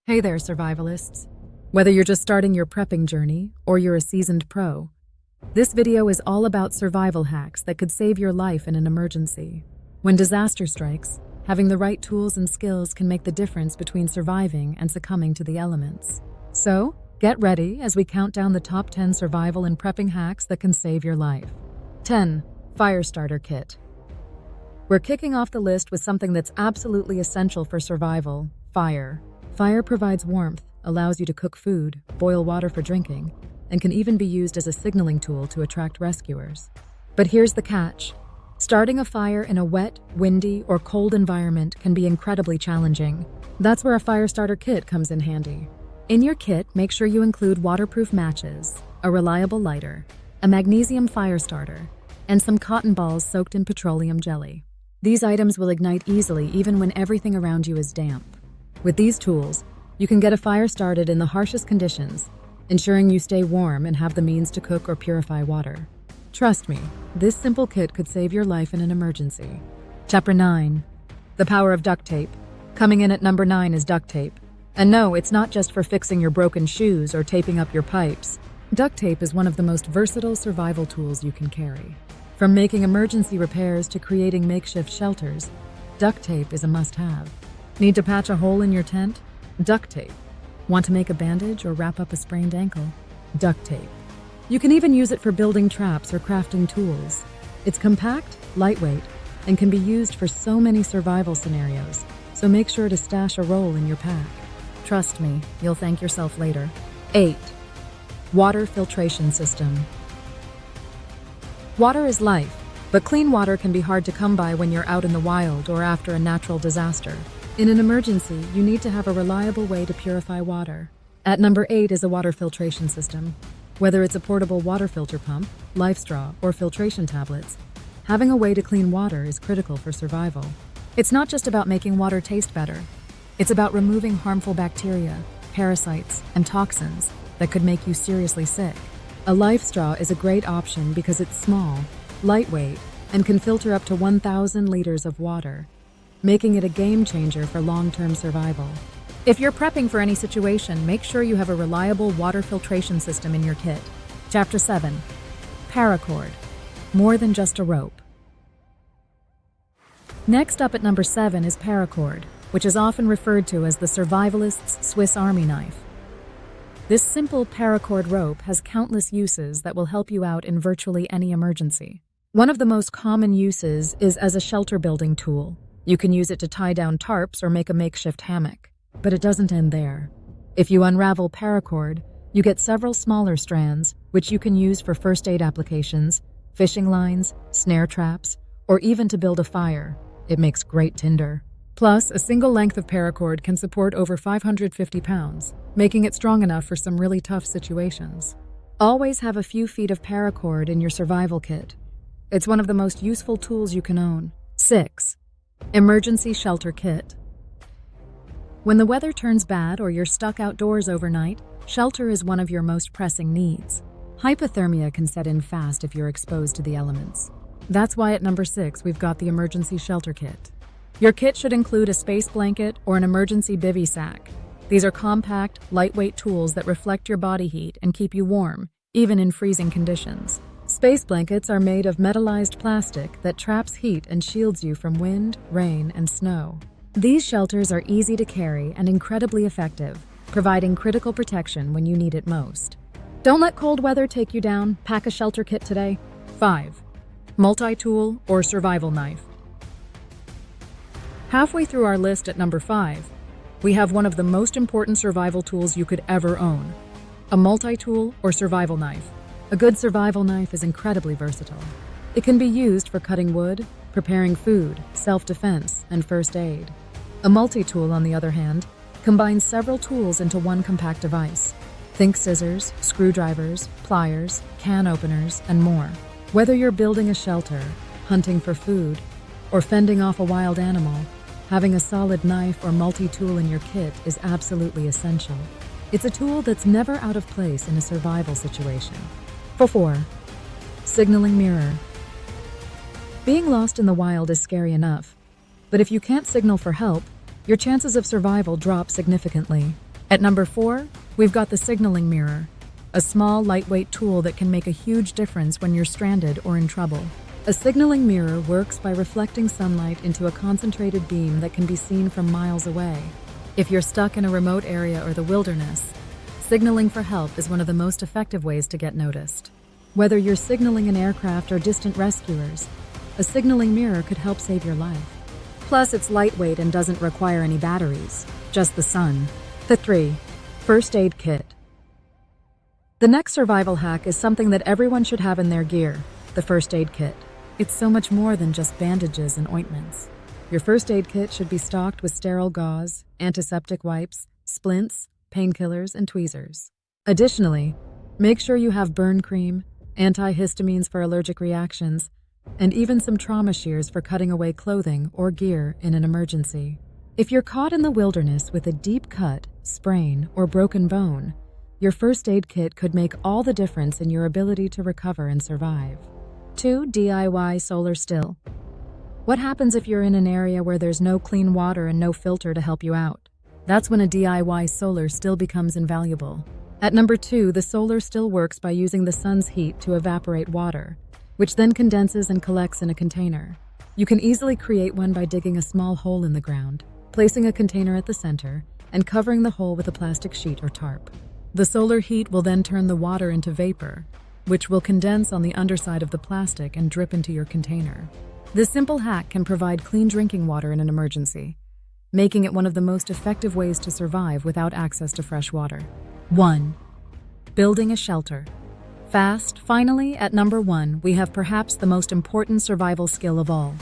Hey there, survivalists. Whether you're just starting your prepping journey or you're a seasoned pro, this video is all about survival hacks that could save your life in an emergency. When disaster strikes, having the right tools and skills can make the difference between surviving and succumbing to the elements. So, get ready as we count down the top 10 survival and prepping hacks that can save your life. 10. Firestarter Kit. We're kicking off the list with something that's absolutely essential for survival: fire. Fire provides warmth, allows you to cook food, boil water for drinking, and can even be used as a signaling tool to attract rescuers. But here's the catch. Starting a fire in a wet, windy, or cold environment can be incredibly challenging. That's where a fire starter kit comes in handy. In your kit, make sure you include waterproof matches, a reliable lighter, a magnesium fire starter, and some cotton balls soaked in petroleum jelly. These items will ignite easily even when everything around you is damp. With these tools, you can get a fire started in the harshest conditions, ensuring you stay warm and have the means to cook or purify water. Trust me, this simple kit could save your life in an emergency. Chapter 9. The Power of Duct Tape. Coming in at number 9 is duct tape. And no, it's not just for fixing your broken shoes or taping up your pipes. Duct tape is one of the most versatile survival tools you can carry. From making emergency repairs to creating makeshift shelters, duct tape is a must-have. Need to patch a hole in your tent? Duct tape. Want to make a bandage or wrap up a sprained ankle? Duct tape. You can even use it for building traps or crafting tools. It's compact, lightweight, and can be used for so many survival scenarios, so make sure to stash a roll in your pack. Trust me, you'll thank yourself later. 8. Water Filtration System. Water is life, but clean water can be hard to come by when you're out in the wild or after a natural disaster. In an emergency, you need to have a reliable way to purify water. At number 8 is a water filtration system. Whether it's a portable water filter pump, life straw, or filtration tablets, having a way to clean water is critical for survival. It's not just about making water taste better. It's about removing harmful bacteria, parasites, and toxins that could make you seriously sick. A life straw is a great option because it's small, lightweight, and can filter up to 1,000 liters of water, making it a game changer for long-term survival. If you're prepping for any situation, make sure you have a reliable water filtration system in your kit. Chapter 7. Paracord. More than just a rope. Next up at number 7 is Paracord, which is often referred to as the survivalist's Swiss Army knife. This simple paracord rope has countless uses that will help you out in virtually any emergency. One of the most common uses is as a shelter-building tool. You can use it to tie down tarps or make a makeshift hammock. But it doesn't end there. If you unravel paracord, you get several smaller strands, which you can use for first aid applications, fishing lines, snare traps, or even to build a fire. It makes great tinder. Plus, a single length of paracord can support over 550 pounds, making it strong enough for some really tough situations. Always have a few feet of paracord in your survival kit. It's one of the most useful tools you can own. 6. Emergency Shelter Kit. When the weather turns bad or you're stuck outdoors overnight, shelter is one of your most pressing needs. Hypothermia can set in fast if you're exposed to the elements. That's why at number 6 we've got the Emergency Shelter Kit. Your kit should include a space blanket or an emergency bivy sack. These are compact, lightweight tools that reflect your body heat and keep you warm, even in freezing conditions. Space blankets are made of metallized plastic that traps heat and shields you from wind, rain, and snow. These shelters are easy to carry and incredibly effective, providing critical protection when you need it most. Don't let cold weather take you down. Pack a shelter kit today. 5. Multitool or survival knife. Halfway through our list at number 5, we have one of the most important survival tools you could ever own: a multi-tool or survival knife. A good survival knife is incredibly versatile. It can be used for cutting wood, preparing food, self-defense, and first aid. A multi-tool, on the other hand, combines several tools into one compact device. Think scissors, screwdrivers, pliers, can openers, and more. Whether you're building a shelter, hunting for food, or fending off a wild animal, having a solid knife or multi-tool in your kit is absolutely essential. It's a tool that's never out of place in a survival situation. 4. Signaling mirror. Being lost in the wild is scary enough, but if you can't signal for help, your chances of survival drop significantly. At number 4, we've got the signaling mirror, a small, lightweight tool that can make a huge difference when you're stranded or in trouble. A signaling mirror works by reflecting sunlight into a concentrated beam that can be seen from miles away. If you're stuck in a remote area or the wilderness, signaling for help is one of the most effective ways to get noticed. Whether you're signaling an aircraft or distant rescuers, a signaling mirror could help save your life. Plus, it's lightweight and doesn't require any batteries, just the sun. The 3. First aid kit. The next survival hack is something that everyone should have in their gear, the first aid kit. It's so much more than just bandages and ointments. Your first aid kit should be stocked with sterile gauze, antiseptic wipes, splints, painkillers, and tweezers. Additionally, make sure you have burn cream, antihistamines for allergic reactions, and even some trauma shears for cutting away clothing or gear in an emergency. If you're caught in the wilderness with a deep cut, sprain, or broken bone, your first aid kit could make all the difference in your ability to recover and survive. 2. DIY solar still. What happens if you're in an area where there's no clean water and no filter to help you out? That's when a DIY solar still becomes invaluable. At number 2, the solar still works by using the sun's heat to evaporate water, which then condenses and collects in a container. You can easily create one by digging a small hole in the ground, placing a container at the center, and covering the hole with a plastic sheet or tarp. The solar heat will then turn the water into vapor, which will condense on the underside of the plastic and drip into your container. This simple hack can provide clean drinking water in an emergency, making it one of the most effective ways to survive without access to fresh water. 1. Building a shelter. Finally, at number 1, we have perhaps the most important survival skill of all.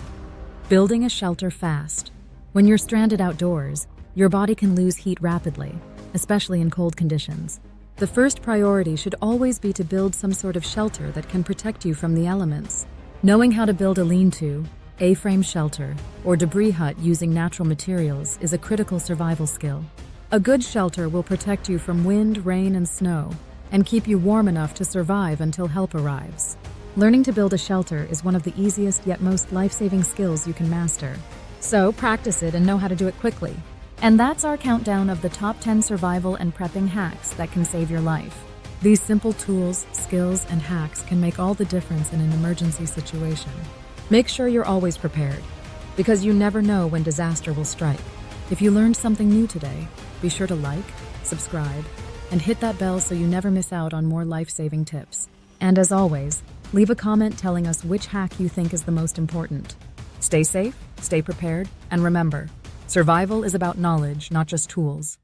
Building a shelter fast. When you're stranded outdoors, your body can lose heat rapidly, especially in cold conditions. The first priority should always be to build some sort of shelter that can protect you from the elements. Knowing how to build a lean-to, A-frame shelter, or debris hut using natural materials is a critical survival skill. A good shelter will protect you from wind, rain, and snow, and keep you warm enough to survive until help arrives. Learning to build a shelter is one of the easiest yet most life-saving skills you can master. So practice it and know how to do it quickly. And that's our countdown of the top 10 survival and prepping hacks that can save your life. These simple tools, skills, and hacks can make all the difference in an emergency situation. Make sure you're always prepared, because you never know when disaster will strike. If you learned something new today, be sure to like, subscribe, and hit that bell so you never miss out on more life-saving tips. And as always, leave a comment telling us which hack you think is the most important. Stay safe, stay prepared, and remember, survival is about knowledge, not just tools.